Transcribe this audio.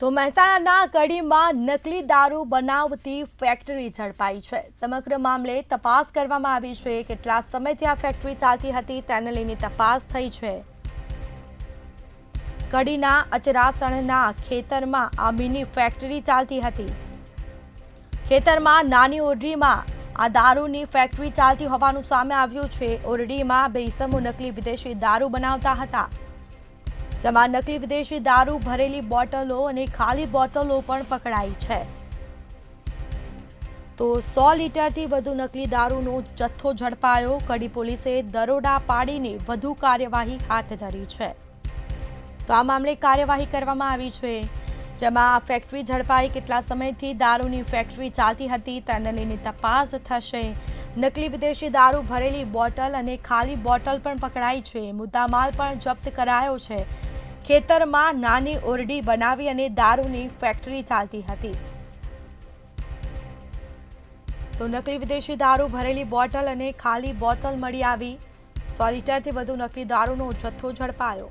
તો મહેસાણાના કડીમાં નકલી દારૂ બનાવતી ફેક્ટરી ઝડપાઈ છે। સમગ્ર મામલે તપાસ કરવામાં આવી છે। કેટલા સમયથી આ ફેક્ટરી ચાલતી હતી તેને લઈને તપાસ થઈ છે। કડીના અચરાસણના ખેતરમાં આ મિની ફેક્ટરી ચાલતી હતી। ખેતરમાં નાની ઓરડીમાં આ દારૂની ફેક્ટરી ચાલતી હોવાનું સામે આવ્યું છે। ઓરડીમાં બે ઇસમો નકલી વિદેશી દારૂ બનાવતા હતા, જેમાં નકલી વિદેશી દારૂ ભરેલી બોટલો અને ખાલી બોટલો પણ પકડાઈ છે। તો 100 લીટરથી વધુ નકલી દારૂનો જથ્થો ઝડપાયો। કડી પોલીસે દરોડા પાડીને વધુ કાર્યવાહી હાથ ધરી છે। તો આ મામલે કાર્યવાહી કરવામાં આવી છે, જેમાં આ ફેક્ટરી ઝડપાઈ। કેટલા સમયથી દારૂની ફેક્ટરી ચાલતી હતી તેને લઈને તપાસ થશે। નકલી વિદેશી દારૂ ભરેલી બોટલ અને ખાલી બોટલ પણ પકડાઈ છે। મુદ્દામાલ પણ જપ્ત કરાયો છે। ખેતરમાં નાની ઓરડી બનાવી અને દારૂની ફેક્ટરી ચાલતી હતી। તો નકલી વિદેશી દારૂ ભરેલી બોટલ અને ખાલી બોટલ મળી આવી। 100 લીટરથી વધુ નકલી દારૂનો જથ્થો ઝડપાયો।